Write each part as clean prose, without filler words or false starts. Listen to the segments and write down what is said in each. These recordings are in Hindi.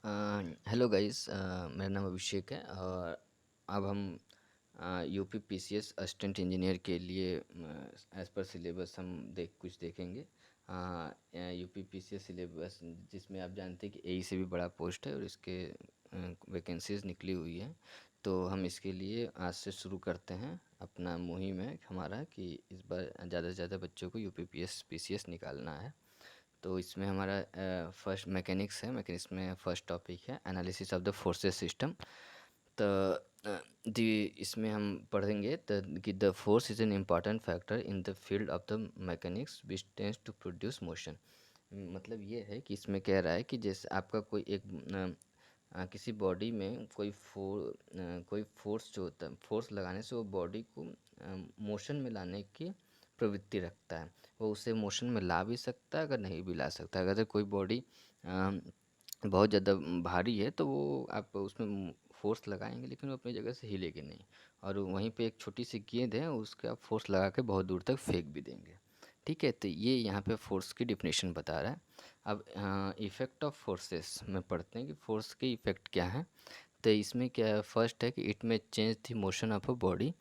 हेलो गाइस, मेरा नाम अभिषेक है और अब हम यूपी पीसीएस असिस्टेंट इंजीनियर के लिए एज पर सिलेबस हम कुछ देखेंगे। यूपी पीसीएस सिलेबस जिसमें आप जानते हैं कि एई से भी बड़ा पोस्ट है और इसके वैकेंसीज निकली हुई है। तो हम इसके लिए आज से शुरू करते हैं। अपना मुहिम है हमारा कि इस बार ज़्यादा से ज़्यादा बच्चों को यूपी पीसीएस निकालना है। तो इसमें हमारा फर्स्ट मैकेनिक्स है। मैकेनिक्स में फर्स्ट टॉपिक है analysis of the forces system. तो दी इसमें हम पढ़ेंगे तो कि the force is an important factor in the field of the mechanics which tends to produce motion. मतलब ये है कि इसमें कह रहा है कि जैसे आपका कोई एक किसी बॉडी में कोई फोर्स जो होता है, फोर्स लगाने से वो बॉडी को मोशन में लाने की प्रवृत्ति रखता है। वो उसे मोशन में ला भी सकता है, अगर नहीं भी ला सकता है। अगर कोई बॉडी बहुत ज़्यादा भारी है तो वो आप उसमें फोर्स लगाएंगे लेकिन वो अपनी जगह से हिलेगी नहीं। और वहीं पे एक छोटी सी गेंद है, उसके आप फोर्स लगा के बहुत दूर तक फेंक भी देंगे। ठीक है, तो ये यहाँ पे फोर्स की डिफिनेशन बता रहा है। अब इफ़ेक्ट ऑफ फोर्सेस में पढ़ते हैं कि फोर्स के इफ़ेक्ट क्या हैं। तो इसमें क्या है, फर्स्ट है कि इट में change the motion of a body.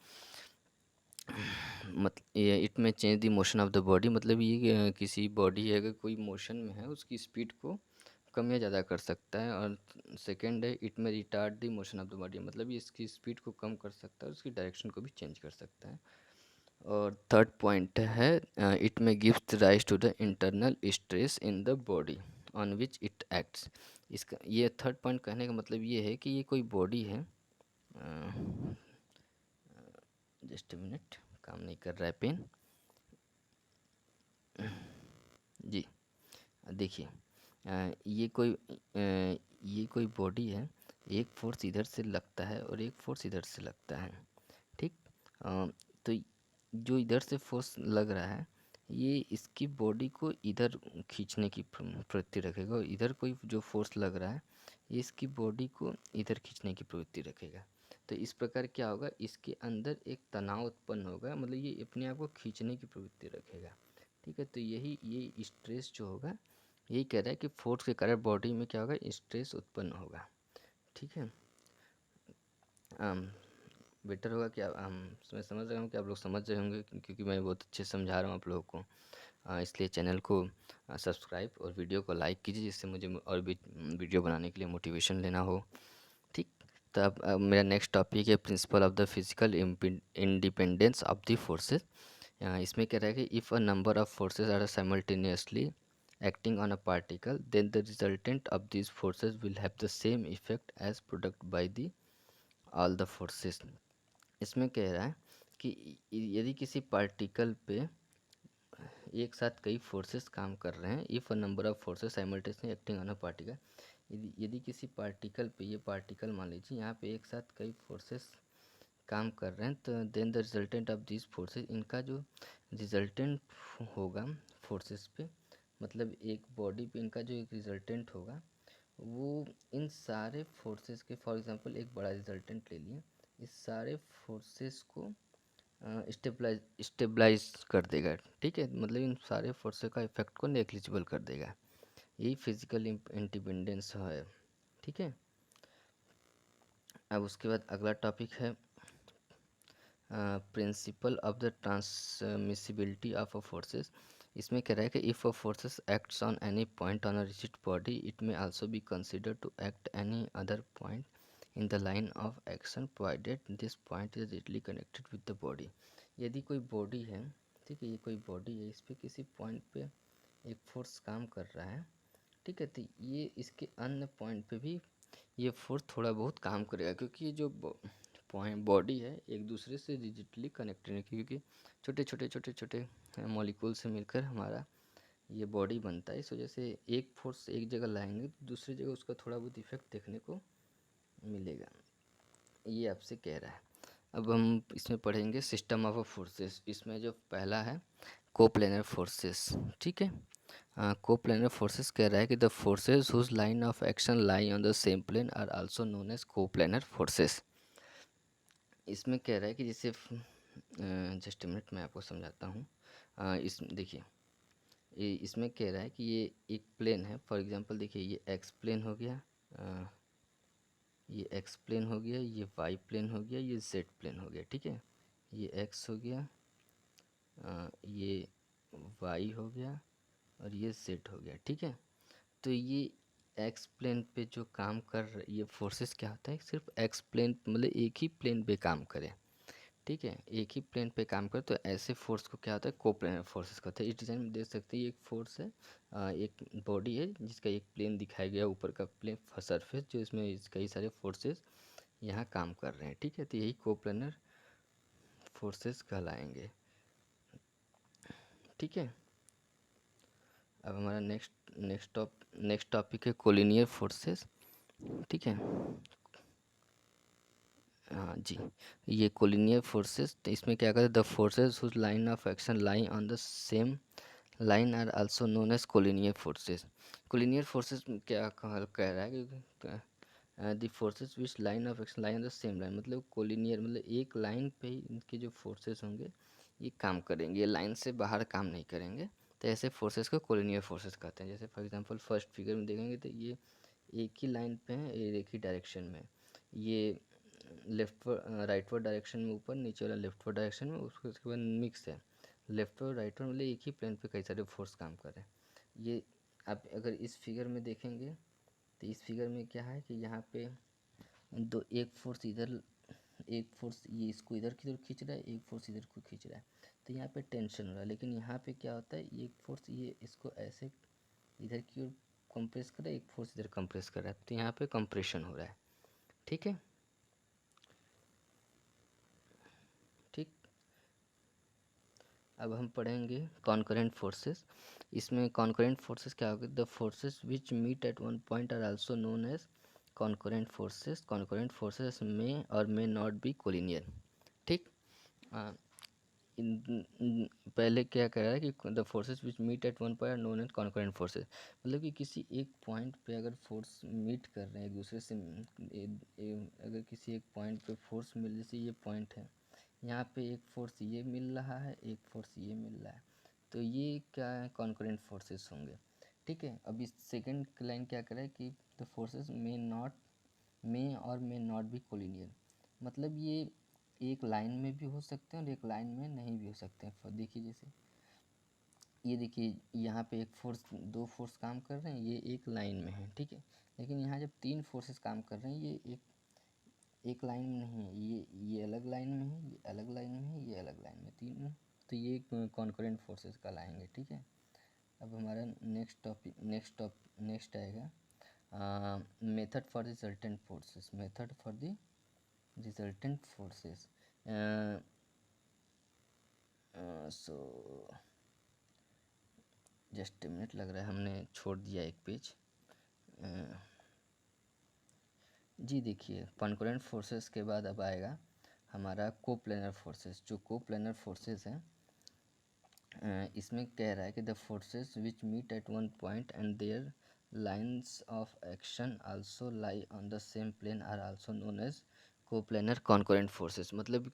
ये इट में change the motion of the body मतलब ये किसी बॉडी अगर कोई मोशन में है उसकी स्पीड को कम या ज़्यादा कर सकता है। और सेकेंड है इट में retard the motion of the body मतलब ये इसकी स्पीड को कम कर सकता है, उसकी डायरेक्शन को भी चेंज कर सकता है। और थर्ड पॉइंट है इट में gives rise to the internal stress in the body on which it acts. इसका ये थर्ड पॉइंट कहने का मतलब ये है कि ये कोई बॉडी है। जस्ट मिनट, काम नहीं कर रहा है पेन। जी देखिए, ये कोई बॉडी है। एक फोर्स इधर से लगता है और एक फोर्स इधर से लगता है। ठीक। अ, तो जो इधर से फोर्स लग रहा है ये इसकी बॉडी को इधर खींचने की प्रवृत्ति रखेगा, और इधर कोई जो फोर्स लग रहा है ये इसकी बॉडी को इधर खींचने की प्रवृत्ति रखेगा। तो इस प्रकार क्या होगा, इसके अंदर एक तनाव उत्पन्न होगा, मतलब ये अपने आप को खींचने की प्रवृत्ति रखेगा। ठीक है, तो ये स्ट्रेस जो होगा, यही कह रहा है कि फोर्स के कारण बॉडी में क्या होगा, स्ट्रेस उत्पन्न होगा। ठीक है। बेटर होगा कि मैं समझ रहा हूँ कि आप लोग समझ रहे होंगे क्योंकि मैं बहुत अच्छे से समझा रहा हूँ आप लोगों को। इसलिए चैनल को सब्सक्राइब और वीडियो को लाइक कीजिए, जिससे मुझे और भी वीडियो बनाने के लिए मोटिवेशन लेना हो। ठीक। तो अब मेरा नेक्स्ट टॉपिक है principle of the physical independence of the forces. इसमें कह रहा है कि if a number of forces are simultaneously acting on a particle, then the resultant of these forces will have the same effect as product by the all the forces। इसमें कह रहा है कि यदि किसी पार्टिकल पे एक साथ कई फोर्सेस काम कर रहे हैं, if a number of forces simultaneously acting on a particle, यदि किसी पार्टिकल पे, ये पार्टिकल मान लीजिए यहाँ पे एक साथ कई फोर्सेस काम कर रहे हैं, तो then the resultant of this forces, इनका जो रिजल्टेंट होगा फोर्सेस पे, मतलब एक बॉडी पे इनका जो एक रिजल्टेंट होगा वो इन सारे फोर्सेस के, फॉर एग्जांपल एक बड़ा रिजल्टेंट ले लिए, इस सारे फोर्सेस को स्टेबलाइज कर देगा। ठीक है, मतलब इन सारे फोर्सेस का इफेक्ट को नेग्लिजिबल कर देगा। यही फिजिकल इंडिपेंडेंस है। ठीक है। अब उसके बाद अगला टॉपिक है principle of the transmissibility of a forces. इसमें कह रहा है कि if a forces acts on any point on a rigid body, it may also be consider to act any other point in the line of action provided this point is rigidly connected with the body. यदि कोई बॉडी है, ठीक है, ये कोई बॉडी है, इस पर किसी पॉइंट पे एक फोर्स काम कर रहा है। ठीक है, तो ये इसके अन्य पॉइंट पे भी ये फोर्स थोड़ा बहुत काम करेगा, क्योंकि ये जो पॉइंट बॉडी है एक दूसरे से रिजिडली कनेक्टेड है, क्योंकि छोटे छोटे मॉलिक्यूल से मिलकर हमारा ये बॉडी बनता है। इस वजह से एक फोर्स एक जगह लाएंगे तो दूसरी जगह उसका थोड़ा बहुत इफेक्ट देखने को मिलेगा, ये आपसे कह रहा है। अब हम इसमें पढ़ेंगे सिस्टम ऑफ फोर्सेस। इसमें जो पहला है कोप्लेनर फोर्सेस। ठीक है, कोप्लेनर फोर्सेस कह रहा है कि the forces whose line of action lie on the same plane are also known as coplanar forces. इसमें कह रहा है कि जैसे जस्ट मिनट मैं आपको समझाता हूँ। इस देखिए, इसमें कह रहा है कि ये एक प्लेन है, फॉर एग्जांपल देखिए ये एक्स प्लेन हो गया, अ, ये एक्स प्लेन हो गया, ये वाई प्लेन हो गया, ये जेड प्लेन हो गया, ठीक है। ये एक्स हो गया, ये वाई हो गया और ये जेड हो गया, ठीक है। तो ये एक्स प्लेन पे जो काम ये फोर्सेस क्या होता है, सिर्फ एक्स प्लेन मतलब एक ही प्लेन पे काम करे, ठीक है, एक ही प्लेन पे काम करे। तो ऐसे फोर्स को क्या होता है, कोप्लेनर फोर्सेस कहते हैं। इस डिज़ाइन में देख सकते हैं ये एक फोर्स है, एक बॉडी है जिसका एक प्लेन दिखाया गया, ऊपर का प्लेन सरफेस, जो इसमें कई सारे फोर्सेस यहाँ काम कर रहे हैं, ठीक है। तो यही कोप्लेनर फोर्सेस कहलाएंगे, ठीक है। अब हमारा नेक्स्ट टॉपिक है कोलिनियर फोर्सेस, ठीक है। हाँ जी, ये कोलिनियर फोर्सेस, तो इसमें क्या करते हैं, the forces whose line of action lie on the same line are also known as collinear forces. Collinear forces क्या कह रहा है कि the forces which line of action lie on the same line, मतलब कोलिनियर मतलब एक लाइन पे ही इनके जो फोर्सेस होंगे ये काम करेंगे, ये लाइन से बाहर काम नहीं करेंगे। तो ऐसे फोर्सेस को कोलिनियर फोर्सेस कहते हैं। जैसे फॉर एग्जांपल फर्स्ट फिगर में देखेंगे तो ये एक ही लाइन पे है, एक ही डायरेक्शन में, ये राइटवर्ड डायरेक्शन में ऊपर, नीचे वाला लेफ्टवर्ड डायरेक्शन में, उसके बाद मिक्स है, लेफ्ट और राइट मतलब एक ही प्लेन पे कई सारे फोर्स काम कर रहे हैं। ये आप अगर इस फिगर में देखेंगे तो इस फिगर में क्या है कि यहाँ पे दो, एक फोर्स इधर, एक फोर्स ये इसको इधर की तरफ खींच रहा है, एक फोर्स इधर को खींच रहा है, तो यहाँ पे टेंशन हो रहा है। लेकिन यहाँ पे क्या होता है, एक फोर्स ये इसको ऐसे इधर की ओर कंप्रेस कर रहा है, एक फोर्स इधर कंप्रेस कर रहा है, तो यहाँ पे कंप्रेशन हो रहा है, ठीक है। ठीक, अब हम पढ़ेंगे कॉन्करेंट फोर्सेस। इसमें कॉन्करेंट फोर्सेस क्या होगा, the forces which meet at one point are also known as concurrent forces. Concurrent forces में और मे नॉट बी कोलिनियर, ठीक। आ, पहले क्या कह रहा है कि the forces which meet at one point are known as concurrent forces, मतलब कि किसी एक पॉइंट पे अगर फोर्स मीट कर रहे हैं एक दूसरे से, अगर किसी एक पॉइंट पे फोर्स मिल, जैसे ये पॉइंट है, यहाँ पे एक फोर्स ये मिल रहा है, एक फोर्स ये मिल रहा है, तो ये क्या है, कॉन्करेंट फोर्सेस होंगे, ठीक है। अब इस सेकंड लाइन क्या करे कि द फोर्सेस मे और मे नॉट बी कोलिनियर, मतलब ये एक लाइन में भी हो सकते हैं और एक लाइन में नहीं भी हो सकते हैं। देखिए जैसे ये देखिए, यहाँ पे एक फोर्स, दो फोर्स काम कर रहे हैं, ये एक लाइन में है, ठीक है। लेकिन यहाँ जब तीन फोर्सेस काम कर रहे हैं, ये एक लाइन में नहीं है, ये अलग लाइन में है, ये अलग लाइन में है, ये अलग लाइन में, तीन, तो ये कॉन्करेंट फोर्सेस कहलाएंगे, ठीक है। अब हमारा नेक्स्ट आएगा method for resultant forces. Method for the resultant forces, so just minute, लग रहा है हमने छोड़ दिया एक पेज। जी देखिए, कॉन्करेंट फोर्सेस के बाद अब आएगा हमारा कोप्लेनर फोर्सेस। जो कोप्लेनर फोर्सेस हैं, इसमें कह रहा है कि the forces which meet at one point and their lines of action also lie on the same plane are also known as coplanar concurrent forces. मतलब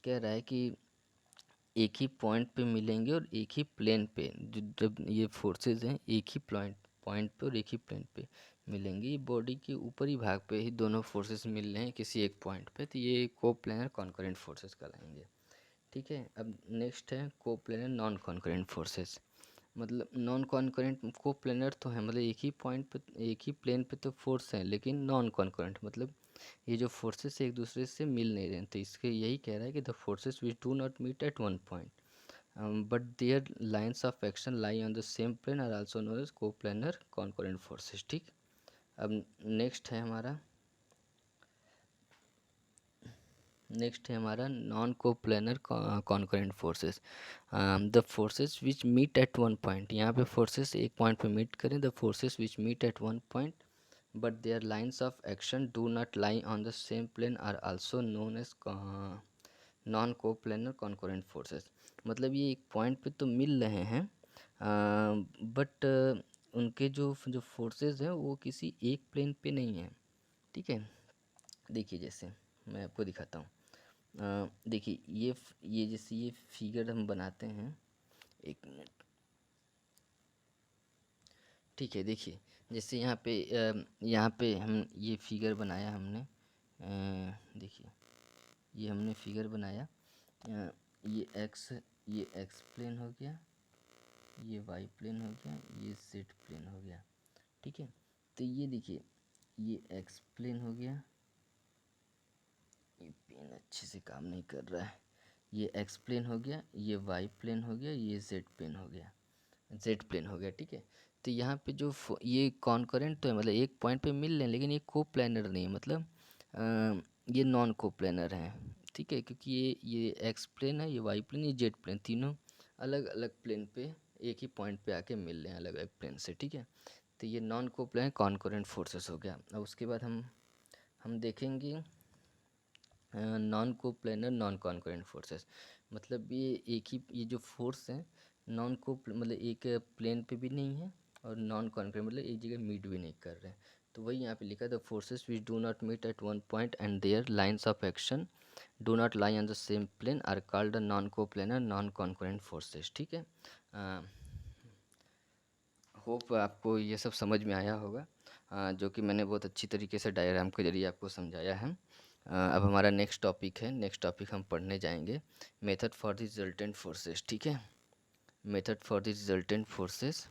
कह रहा है कि एक ही पॉइंट पे मिलेंगे और एक ही प्लेन पे, जो जब ये फोर्सेस हैं एक ही पॉइंट पे और एक ही प्लेन पे मिलेंगे, ये बॉडी के ऊपरी भाग पे ही दोनों फोर्सेस मिल रहे हैं किसी एक पॉइंट पे, तो ये कोप्लेनर कॉन्करेंट फोर्सेस कहलाएंगे, ठीक है। अब नेक्स्ट है कोप्लेनर नॉन कॉन्करेंट फोर्सेस। मतलब नॉन कॉन्करेंट, कोप्लेनर तो है मतलब एक ही पॉइंट पे एक ही प्लेन पे तो फोर्स है, लेकिन नॉन कॉन्करेंट मतलब ये जो फोर्सेस एक दूसरे से मिल नहीं रहे, तो इसके यही कह रहा है कि the forces which do not meet at one point but their lines of action lie on the same plane are also known as coplanar concurrent forces, ठीक। अब नेक्स्ट है हमारा non coplanar concurrent forces. The forces which meet at one point, यहाँ पे फोर्सेस एक पॉइंट पे मीट करें, the forces which meet at one point but their lines of action do not lie on the same plane are also known as non coplanar concurrent forces. मतलब ये एक पॉइंट पे तो मिल रहे हैं, बट उनके जो जो फोर्सेस हैं वो किसी एक प्लेन पे नहीं है, ठीक है। देखिए जैसे मैं आपको दिखाता हूँ, देखिए ये जैसे ये फिगर हम बनाते हैं, एक मिनट, ठीक है। देखिए जैसे यहाँ पे हम ये फिगर बनाया हमने, देखिए ये हमने फिगर बनाया। अ, ये एक्स ये एक्स प्लेन हो गया, ये वाई प्लेन हो गया, ये जेड प्लेन हो गया। ठीक है, तो ये देखिए ये एक्स प्लेन हो गया, ये पेन अच्छे से काम नहीं कर रहा है। ये एक्स प्लेन हो गया, ये वाई प्लेन हो गया, ये जेड प्लेन हो गया, जेड प्लेन हो गया। ठीक है, तो यहाँ पे ये कॉन्करेंट तो है, मतलब एक पॉइंट पे मिल रहे हैं, लेकिन ये को प्लानर नहीं है, मतलब ये नॉन को प्लानर हैं। ठीक है, क्योंकि ये एक्स प्लेन है, ये वाई प्लेन, ये जेड प्लेन, तीनों अलग अलग प्लेन पे एक ही पॉइंट पे आके मिल रहे हैं अलग अलग प्लेन से। ठीक है, तो ये नॉन को प्लानर कॉन्करेंट फोर्सेस हो गया। अब उसके बाद हम देखेंगे non coplanar non concurrent forces. मतलब ये जो फोर्स है नॉन को मतलब एक प्लेन पे भी नहीं है, और नॉन कॉन्करेंट मतलब एक जगह मीट भी नहीं कर रहे हैं। तो वही यहाँ पे लिखा the forces which do not meet at one point and their lines of action do not lie on the same plane are called non coplanar non concurrent forces. ठीक है, होप आपको ये सब समझ में आया होगा, जो कि मैंने बहुत अच्छी तरीके से डायग्राम के जरिए आपको समझाया है। अब हमारा नेक्स्ट टॉपिक है, नेक्स्ट टॉपिक हम पढ़ने जाएंगे method for the resultant forces. ठीक है, method for the resultant forces,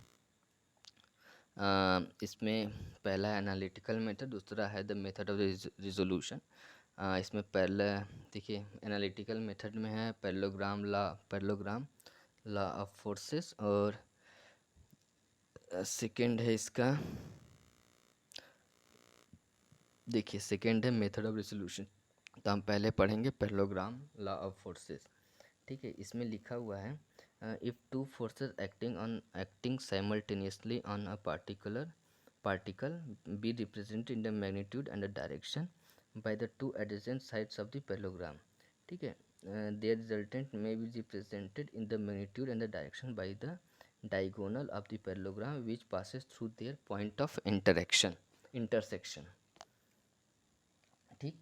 इसमें पहला है एनालिटिकल मेथड, दूसरा है द मेथड ऑफ रिजोल्यूशन। इसमें पहला देखिए एनालिटिकल मेथड में है पैरेललोग्राम लॉ ऑफ फोर्सेस, और सेकंड है इसका, देखिए सेकंड है मेथड ऑफ रिजोल्यूशन। तो हम पहले पढ़ेंगे पैरेललोग्राम लॉ ऑफ फोर्सेस। ठीक है, इसमें लिखा हुआ है if two forces acting simultaneously on a particle be represented in the magnitude and the direction by the two adjacent sides of the parallelogram. ठीक है, their resultant may be represented in the magnitude and the direction by the diagonal of the parallelogram which passes through their point of intersection. ठीक,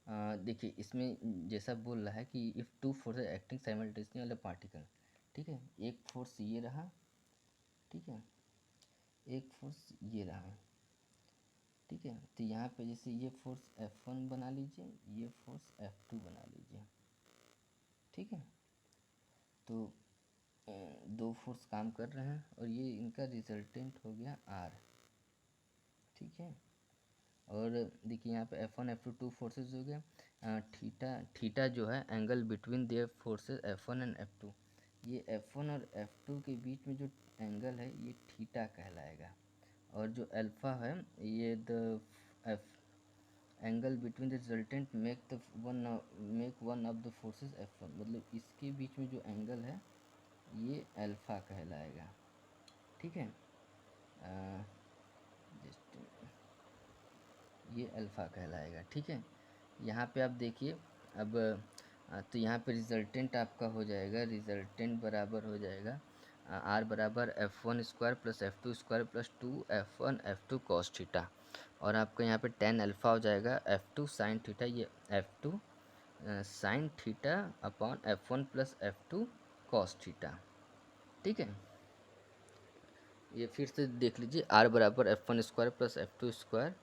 देखिए इसमें जैसा बोल रहा है कि if two forces acting simultaneously वाला पार्टिकल। ठीक है, एक फोर्स ये रहा, ठीक है, एक फोर्स ये रहा। ठीक है, तो यहाँ पे जैसे ये फोर्स F1 बना लीजिए, ये फोर्स F2 बना लीजिए। ठीक है, तो दो फोर्स काम कर रहे हैं और ये इनका रिजल्टेंट हो गया R। ठीक है, और देखिए यहाँ पे F1 F2 टू फोर्सेस हो गया। थीटा जो है angle between their forces F1 and F2, ये F1 और F2 के बीच में जो एंगल है ये थीटा कहलाएगा। और जो अल्फ़ा है ये the F angle between the resultant make one of the forces F1, मतलब इसके बीच में जो एंगल है ये अल्फ़ा कहलाएगा। ठीक है, जस्ट ये अल्फ़ा कहलाएगा। ठीक है, यहाँ पे आप देखिए अब तो यहाँ पे रिजल्टेंट आपका हो जाएगा, रिजल्टेंट बराबर हो जाएगा आर बराबर F1² plus F2 square plus 2F1 F2 cos theta, और आपका यहाँ पे टेन अल्फ़ा हो जाएगा F2 साइन थीटा, ये F2 sin theta upon F1 plus F2 cos theta. ठीक है, ये फिर से देख लीजिए आर बराबर F1² plus F2 square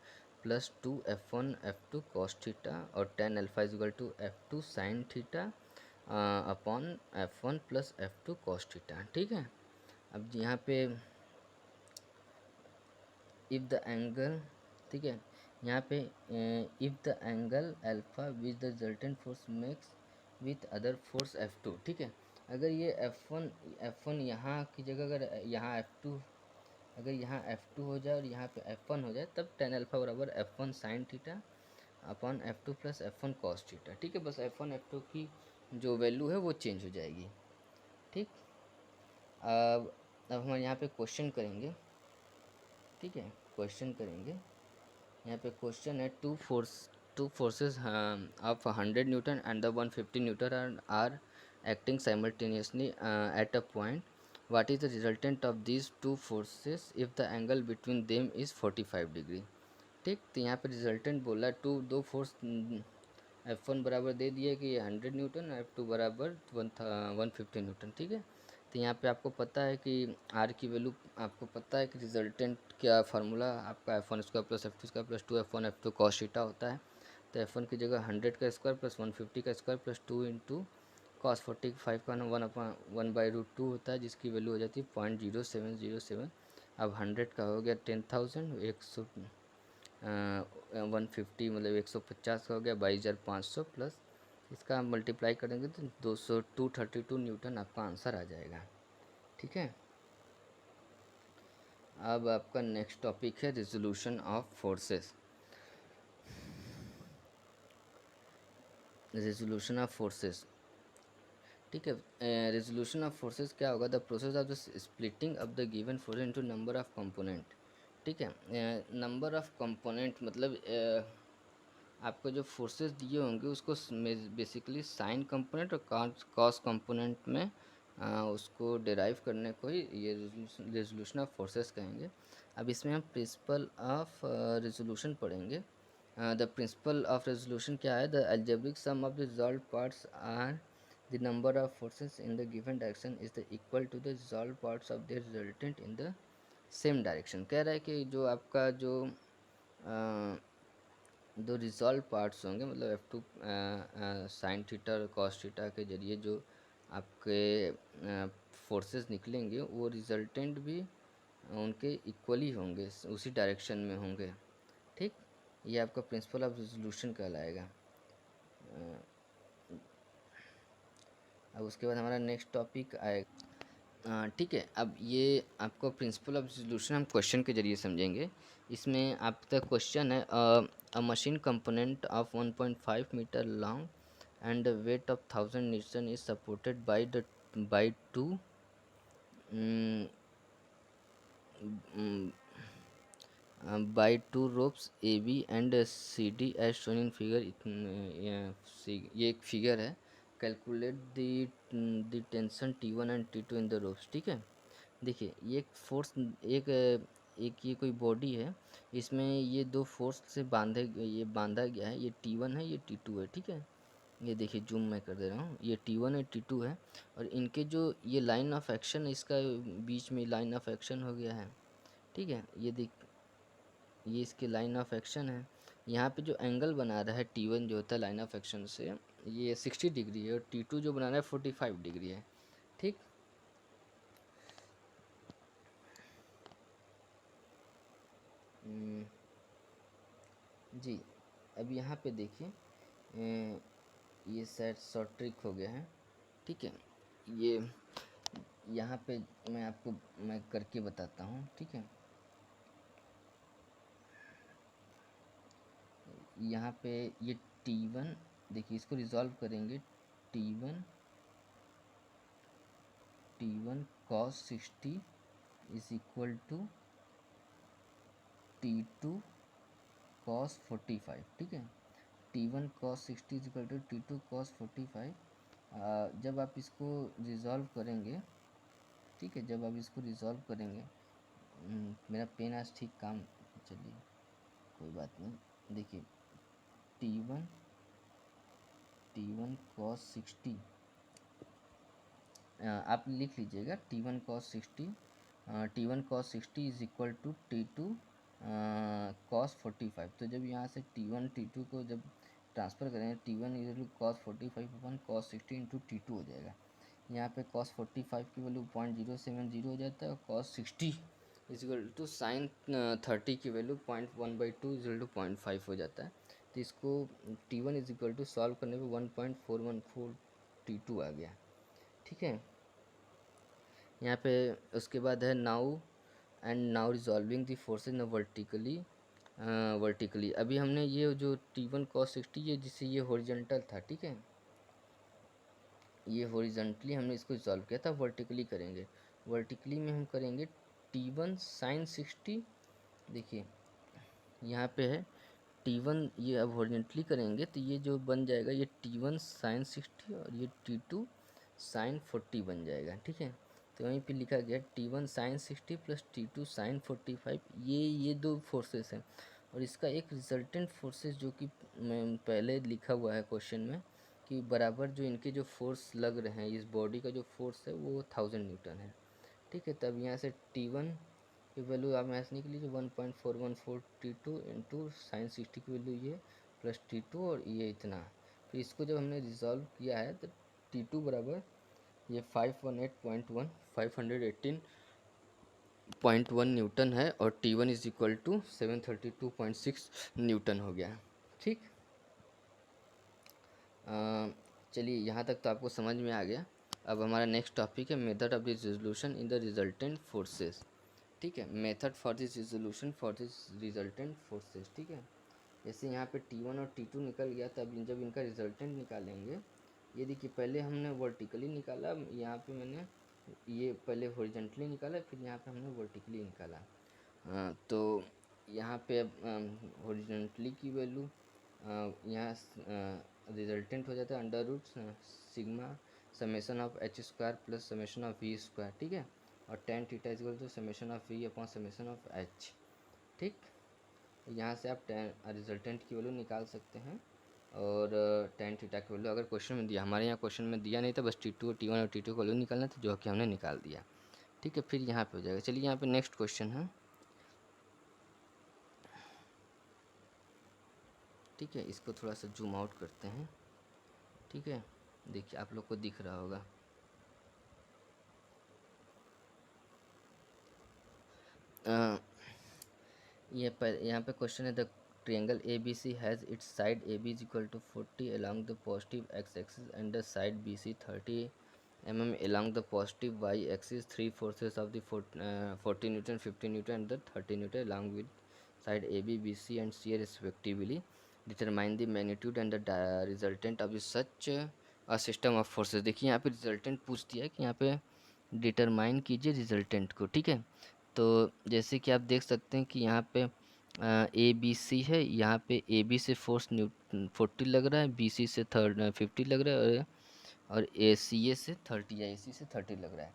plus 2F1 F2 cos theta, और tan alpha equal to F2 sin theta upon F1 plus F2 cos theta. ठीक है, अब यहाँ पे इफ़ द एंगल, ठीक है, यहाँ पे if the angle alpha which the resultant force makes with other force F2। ठीक है, अगर ये F1 यहाँ की जगह अगर यहाँ F2, अगर यहाँ F2 हो जाए और यहाँ पे F1 हो जाए, तब टेन अल्फ़ा बराबर F1 sign theta upon F2 plus F1 cos theta. ठीक है, बस F1 F2 की जो वैल्यू है वो चेंज हो जाएगी। ठीक, अब हम यहाँ पे क्वेश्चन करेंगे। ठीक है, क्वेश्चन करेंगे, यहाँ पे क्वेश्चन है two forces of 100 newton and the 150 newton are acting simultaneously at a point, what is the resultant of these two forces if the angle between them is 45 degree. ठीक, तो यहाँ पे रिजल्टेंट बोला है दो फोर्स F1 बराबर दे दिया कि 100 न्यूटन, F2 बराबर 150 न्यूटन। ठीक है, तो यहाँ पे आपको पता है कि आर की वैल्यू आपको पता है कि रिजल्टेंट क्या फार्मूला आपका F1² plus F2² plus 2 F1 F2 cos theta होता है। तो F1 की जगह 100 का स्क्वायर प्लस 150 का स्क्वायर प्लस 2 इंटू कॉस 45 का 1/√2 होता है, जिसकी वैल्यू हो जाती है 0.0707। अब 100 का हो गया 10,000, 150 मतलब 150 का हो गया 22,500 प्लस इसका आप मल्टीप्लाई करेंगे तो 232 न्यूटन आपका आंसर आ जाएगा। ठीक है। अब आपका नेक्स्ट टॉपिक है resolution of forces. Resolution of forces, ठीक है। रेजोल्यूशन ऑफ फोर्सेस क्या होगा? The process of the splitting of the given force into number of component. ठीक है, नंबर ऑफ कंपोनेंट मतलब आपको जो फोर्सेस दिए होंगे उसको बेसिकली साइन कंपोनेंट और कॉस कंपोनेंट में उसको डिराइव करने को ही ये रेजोल्यूशन ऑफ फोर्सेस कहेंगे। अब इसमें हम प्रिंसिपल ऑफ रेजोल्यूशन पढ़ेंगे। द प्रिंसिपल ऑफ रेजोल्यूशन क्या है? The algebraic sum of the resolve parts are the number of forces in the given direction is the equal to the resolve parts of the resultant in the same direction. कह रहा है कि जो आपका जो दो रिजॉल्व पार्ट्स होंगे मतलब F2 साइन थीटा और कॉस थीटा के जरिए जो आपके फोर्सेस निकलेंगे वो रिजल्टेंट भी उनके इक्वली होंगे, उसी डायरेक्शन में होंगे। ठीक, ये आपका प्रिंसिपल ऑफ रेजोल्यूशन कहलाएगा। अब उसके बाद हमारा नेक्स्ट टॉपिक आएगा। ठीक है, अब ये आपको प्रिंसिपल ऑफ रेजोल्यूशन हम क्वेश्चन के जरिए समझेंगे। इसमें आपका क्वेश्चन है a machine component of 1.5 metre long and weight of 1000 newton is supported by two by two ropes AB and CD as shown in figure। ये एक फिगर है। Calculate the tension T1 and T2 in the ropes. ठीक है, देखिए ये एक फोर्स एक ये कोई बॉडी है, इसमें ये दो फोर्स से ये बांधा गया है। ये T1 है, ये T2 है। ठीक है, ये देखिए जूम मैं कर दे रहा हूँ, ये T1 है T2 है और इनके जो ये लाइन ऑफ एक्शन इसका बीच में लाइन ऑफ एक्शन हो गया है। ठीक है, ये इसकी लाइन ऑफ एक्शन है। यहाँ पे जो एंगल बना रहा है T1 जो होता है लाइन ऑफ एक्शन से, ये 60 डिग्री है और T2 जो बना रहा है 45 डिग्री है। ठीक, जी। अब यहाँ पे देखिए ये शायद शॉर्ट ट्रिक हो गया है। ठीक है, ये यहाँ पे मैं करके बताता हूँ। ठीक है, यहाँ पे ये T1 देखिए, इसको रिजॉल्व करेंगे। T1 cos 60 is equal to T2 cos 45। ठीक है, T1 cos 60 is equal to T2 cos 45। जब आप इसको रिजॉल्व करेंगे, ठीक है, जब आप इसको रिजॉल्व करेंगे, मेरा पेन आज ठीक काम, चलिए कोई बात नहीं। देखिए T1 cos 60 आप लिख लीजिएगा। T1 cos 60 is equal to T2 cos 45। तो जब यहाँ से T1 T2 को जब ट्रांसफ़र करेंगे, T1 इज टू cos 45 अपन cos 60 इंटू T2 हो जाएगा। यहाँ पे cos 45 की वैल्यू 0.070 हो जाता है और cos 60 is equal to sine 30 की वैल्यू 0.1/2 इज इक्वल टू 0.5 हो जाता है। तो इसको T1 is equal to solve करने पे 1.414 T2 आ गया। ठीक है, यहाँ पे उसके बाद है नाउ रिजॉल्विंग दी फोर्सेज न वर्टिकली। अभी हमने ये जो T1 cos 60 ये जिससे ये हॉरिजॉन्टल था। ठीक है, ये हॉरिजॉन्टली हमने इसको रिजॉल्व किया था। वर्टिकली करेंगे, वर्टिकली में हम करेंगे T1 sin 60। देखिए यहाँ पे है T1, ये अब हॉरिजॉन्टली करेंगे तो ये जो बन जाएगा ये T1 sin 60 और ये T2 sin 40 बन जाएगा। ठीक है, तो वहीं पे लिखा गया T1 sin 60 plus T2 sin 45। ये दो फोर्सेस हैं और इसका एक रिजल्टेंट फोर्सेस जो कि मैं पहले लिखा हुआ है क्वेश्चन में कि बराबर जो इनके जो फोर्स लग रहे हैं, इस बॉडी का जो फोर्स है वो 1000 न्यूटन है। ठीक है, तब यहाँ से T1 की वैल्यू आप यहाँ से निकल लीजिए 1.414 T2 इंटू साइन 60 की वैल्यू ये प्लस T2 और ये इतना। फिर इसको जब हमने रिजॉल्व किया है तो T2 बराबर ये 518.1 न्यूटन है और T1 is equal to 732.6 Newton हो गया। ठीक, चलिए यहाँ तक तो आपको समझ में आ गया। अब हमारा नेक्स्ट टॉपिक है method of this resolution in the resultant forces. ठीक है, method for this resolution for this resultant forces. ठीक है, जैसे यहाँ पे T1 और T2 निकल गया, तब जब इनका रिजल्टेंट निकालेंगे, ये देखिए पहले हमने वर्टिकली निकाला, यहाँ पे मैंने ये पहले हॉरिजॉन्टली निकाला, फिर यहाँ पे हमने वर्टिकली निकाला। तो यहाँ पे अब हॉरिजॉन्टली की वैल्यू यहाँ रिजल्टेंट हो जाता है under root sigma summation of h square plus summation of v square. ठीक है, और tan theta equal to summation of v upon summation of h. ठीक, यहाँ से आप टेन रिजल्टेंट की वैल्यू निकाल सकते हैं और टेन थीटा की वैल्यू अगर क्वेश्चन में दिया, हमारे यहाँ क्वेश्चन में दिया नहीं था, बस T2 और T1 और T2 की वैल्यू निकालना था, जो कि हमने निकाल दिया। ठीक है, फिर यहाँ पे हो जाएगा। चलिए यहाँ पे नेक्स्ट क्वेश्चन है। ठीक है, इसको थोड़ा सा जूम आउट करते हैं। ठीक है, देखिए आप लोग को दिख रहा होगा। यहाँ पे क्वेश्चन है the triangle A B C has its side A B is equal to 40 along the positive x axis and the side BC 30 mm along the positive y axis. Three forces of the 40 Newton, 50 Newton and the 30 Newton along with side AB, BC and CA respectively. Determine the magnitude and the resultant of such a system of forces. देखिए यहाँ पे रिजल्टेंट पूछ दिया है कि यहाँ पे डिटरमाइन कीजिए रिजल्टेंट को। ठीक है, तो जैसे कि आप देख सकते हैं कि यहाँ पे ए बी सी है, यहाँ पे ए बी से फोर्स 40 लग रहा है, बी सी से 50 लग रहा है और ए सी ए से 30 या ए सी से 30 लग रहा है।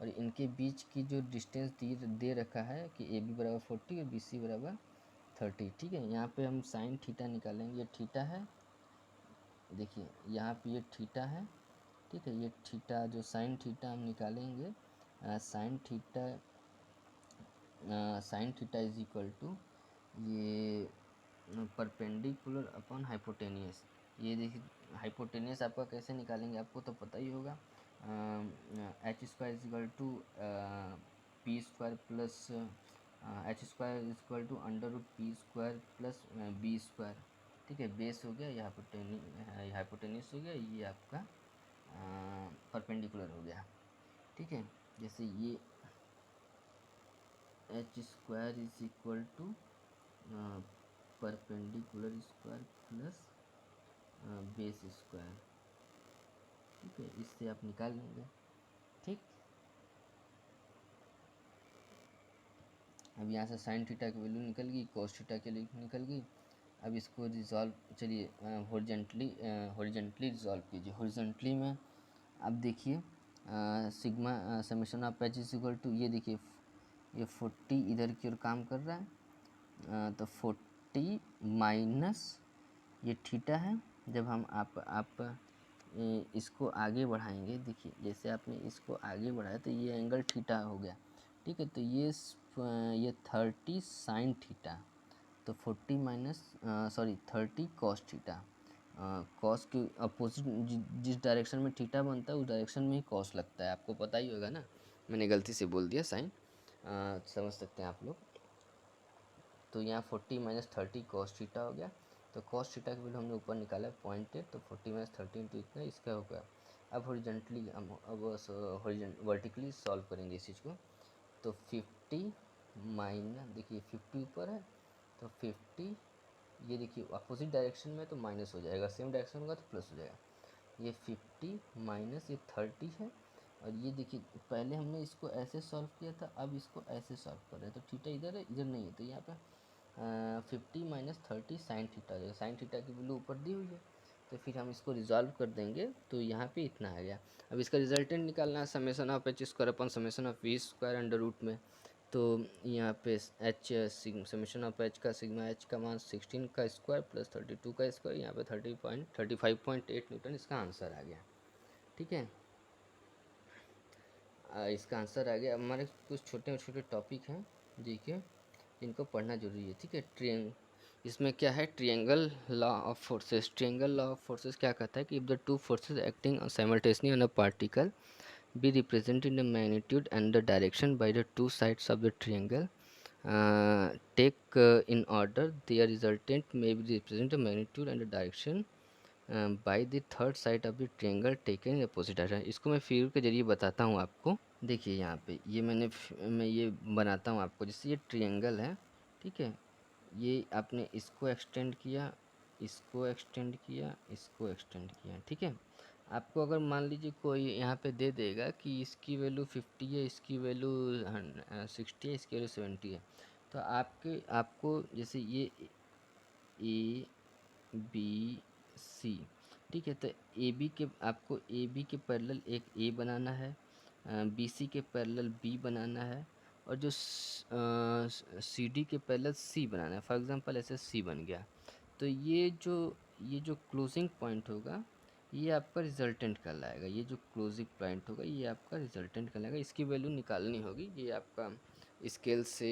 और इनके बीच की जो डिस्टेंस दे रखा है कि ए बी बराबर 40 और बी सी बराबर 30। ठीक है, यहाँ पे हम साइन थीटा निकालेंगे, ये थीटा है, देखिए यहाँ पे ये थीटा है। ठीक है, ये थीटा जो साइन थीटा हम निकालेंगे, sine theta is equal to ये परपेंडिकुलर अपॉन हाइपोटेनियस। ये देखिए हाइपोटेनियस आपका कैसे निकालेंगे, आपको तो पता ही होगा। H square is equal to p square plus h square is equal to under root p square plus b square. ठीक है, बेस हो गया, ये हाइपोटेनियस हो गया, ये आपका परपेंडिकुलर हो गया। ठीक है, जैसे ये h square is equal to perpendicular square plus base square. ठीक है, इससे आप निकाल लेंगे। ठीक, अब यहाँ से साइन थीटा की वैल्यू निकल गई, कॉस थीटा के लिए निकल गई। अब इसको रिजॉल्व, चलिए हॉरिजॉन्टली रिजॉल्व कीजिए। हॉरिजॉन्टली में अब देखिए sigma summation of h is equal to, ये देखिए ये 40 इधर की ओर काम कर रहा है, तो 40 माइनस ये थीटा है। जब हम आप इसको आगे बढ़ाएंगे, देखिए जैसे आपने इसको आगे बढ़ाया तो ये एंगल थीटा हो गया। ठीक है, तो ये 30 साइन थीटा, तो 40 माइनस 30 कॉस थीटा। कॉस के अपोजिट जिस डायरेक्शन में थीटा बनता है उस डायरेक्शन में ही कॉस लगता है, आपको पता ही होगा ना, मैंने गलती से बोल दिया साइन, समझ सकते हैं आप लोग। तो यहाँ 40 माइनस 30 कॉस थीटा हो गया। तो कॉस थीटा की वैल्यू हमने ऊपर निकाला है 0.8, तो 40 माइनस 30 इंटू इतना, इसका हो गया। अब हॉरिजॉन्टली हम वर्टिकली सॉल्व करेंगे इस चीज़ को। तो 50 माइनस, देखिए 50 ऊपर है तो 50, ये देखिए अपोजिट डायरेक्शन में तो माइनस हो जाएगा, सेम डायरेक्शन होगा तो प्लस हो जाएगा। ये 50 माइनस ये 30 है, और ये देखिए पहले हमने इसको ऐसे सॉल्व किया था, अब इसको ऐसे सॉल्व कर रहे हैं, तो थीटा इधर है इधर नहीं है, तो यहाँ पे 50 माइनस 30 साइन थीटा हो जाएगा। साइन थीटा की वैल्यू ऊपर दी हुई है, तो फिर हम इसको रिजॉल्व कर देंगे, तो यहाँ पे इतना आ गया। अब इसका रिजल्टेंट निकालना है, समेशन ऑफ एच स्क्वायर अपन summation of v square under root में, तो यहाँ पे एच समेशन ऑफ एच का सिग्मा एच का मान 16 का स्क्वायर प्लस 32 का स्क्वायर, यहाँ पे 35.8 न्यूटन इसका आंसर आ गया। ठीक है, इसका आंसर आ गया। हमारे कुछ छोटे छोटे टॉपिक हैं जी के, जिनको पढ़ना जरूरी है। ठीक है, इसमें क्या है, triangle law of forces. Triangle law of forces क्या कहता है कि if the two forces acting simultaneously on a particle be represented in the magnitude and the direction by the two sides of the triangle, take in order, their resultant may be represented the magnitude and the direction by the third side of the triangle taken in opposite direction। इसको मैं फिगर के जरिए बताता हूँ आपको। देखिए यहाँ पे ये मैं ये बनाता हूँ आपको। जैसे ये ट्रिएंगल है, ठीक है, ये आपने इसको एक्सटेंड किया, इसको एक्सटेंड किया, इसको एक्सटेंड किया। ठीक है, आपको अगर मान लीजिए कोई यहाँ पे दे देगा कि इसकी वैल्यू 50 है, इसकी वैल्यू 60 है, इसकी वैल्यू 70 है, तो आपको जैसे ये ए बी सी, ठीक है, तो ए बी के पैरेलल एक ए बनाना है, बी सी के पैरेलल बी बनाना है, और जो सी डी के पैरेलल सी बनाना है। फॉर एग्जांपल ऐसे सी बन गया, तो ये जो क्लोजिंग पॉइंट होगा ये आपका रिजल्टेंट कहलाएगा। ये जो क्लोजिंग पॉइंट होगा ये आपका रिजल्टेंट कहलाएगा। इसकी वैल्यू निकालनी होगी, ये आपका स्केल से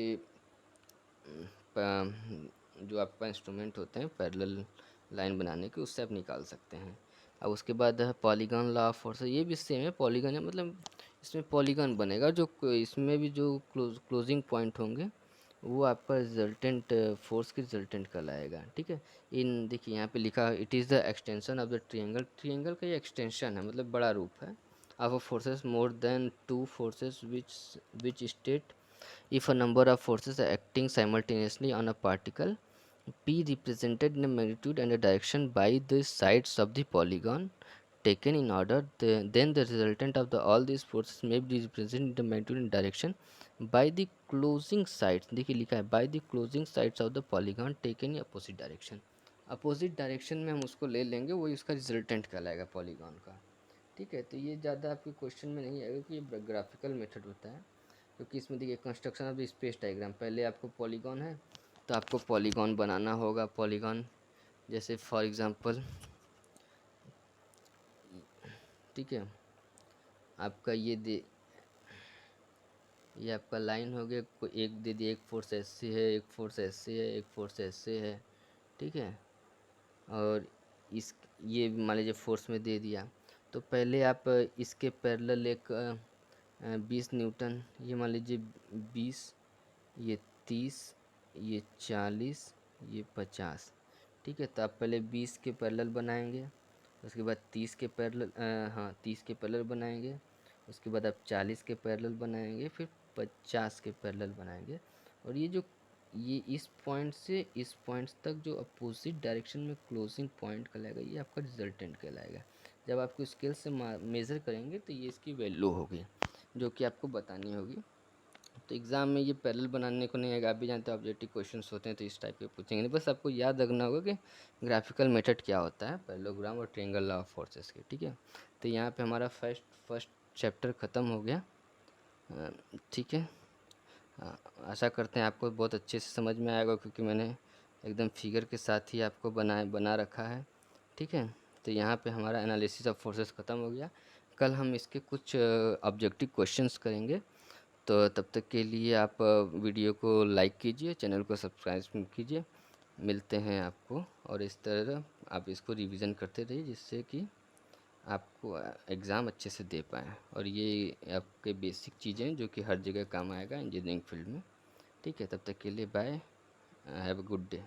जो आपका इंस्ट्रूमेंट होते हैं पैरेलल लाइन बनाने के, उससे आप निकाल सकते हैं। अब उसके बाद है पॉलीगॉन लॉ ऑफ फोर्स। ये भी सेम है, पॉलीगॉन है, मतलब इसमें पॉलीगॉन बनेगा। इसमें भी जो क्लोजिंग पॉइंट होंगे वो आपका रिजल्टेंट फोर्स की रिजल्टेंट कहलाएगा। ठीक है, इन देखिए यहाँ पे लिखा it is the extension of the triangle. Triangle का ये एक्सटेंशन है, मतलब बड़ा रूप है, of forces more than two forces which state if a number of forces are acting simultaneously on a particle, P represented in the magnitude and the direction by the sides of the polygon taken in order, then the resultant of all these forces may be represented in the magnitude and direction by the closing sides। देखिए लिखा है by the closing sides of the polygon taken in opposite direction। Opposite direction में हम उसको ले लेंगे, वही उसका रिजल्टेंट कहलाएगा पॉलीगॉन का। ठीक है, तो ये ज़्यादा आपके क्वेश्चन में नहीं आएगा, क्योंकि ये ग्राफिकल मेथड होता है। क्योंकि इसमें देखिए construction of the space diagram, पहले आपको पॉलीगॉन है तो आपको पॉलीगॉन बनाना होगा। पॉलीगॉन जैसे फॉर एग्जांपल, ठीक है, आपका ये आपका लाइन हो गया, एक दे दिया, एक फोर्स ऐसे है, एक फोर्स ऐसे है, एक फोर्स ऐसे है। ठीक है, और इस ये मान लीजिए फोर्स में दे दिया, तो पहले आप इसके पैरेलल एक 20 न्यूटन, ये मान लीजिए 20, ये 30, ये 40, ये 50। ठीक है, तो आप पहले 20 के पैरेलल बनाएंगे, उसके बाद 30 के पैरेलल, हाँ 30 के पैरेलल बनाएंगे, उसके बाद आप 40 के पैरेलल बनाएंगे, फिर 50 के पैरेलल बनाएंगे। और ये इस पॉइंट से इस पॉइंट तक जो अपोजिट डायरेक्शन में क्लोजिंग पॉइंट कहलाएगा, ये आपका रिजल्टेंट कहलाएगा। जब आपको स्केल से मेज़र करेंगे तो ये इसकी वैल्यू होगी, जो कि आपको बतानी होगी। तो एग्ज़ाम में ये पैरेलल बनाने को नहीं आएगा, आप भी जानते हो ऑब्जेक्टिव क्वेश्चंस होते हैं तो इस टाइप के पूछेंगे नहीं। बस आपको याद रखना होगा कि ग्राफिकल मेथड क्या होता है पैरेललोग्राम और ट्रायंगल लॉ ऑफ फोर्सेस के। ठीक है, तो यहाँ पे हमारा फर्स्ट चैप्टर ख़त्म हो गया। ठीक है, आशा करते हैं आपको बहुत अच्छे से समझ में आएगा, क्योंकि मैंने एकदम फिगर के साथ ही आपको बना रखा है। ठीक है, तो यहाँ पे हमारा एनालिसिस ऑफ फोर्सेस ख़त्म हो गया। कल हम इसके कुछ ऑब्जेक्टिव क्वेश्चंस करेंगे। तो तब तक के लिए आप वीडियो को लाइक कीजिए, चैनल को सब्सक्राइब कीजिए। मिलते हैं आपको, और इस तरह आप इसको रिवीजन करते रहिए, जिससे कि आपको एग्ज़ाम अच्छे से दे पाएँ। और ये आपके बेसिक चीज़ें जो कि हर जगह काम आएगा इंजीनियरिंग फील्ड में। ठीक है, तब तक के लिए bye, have a good day.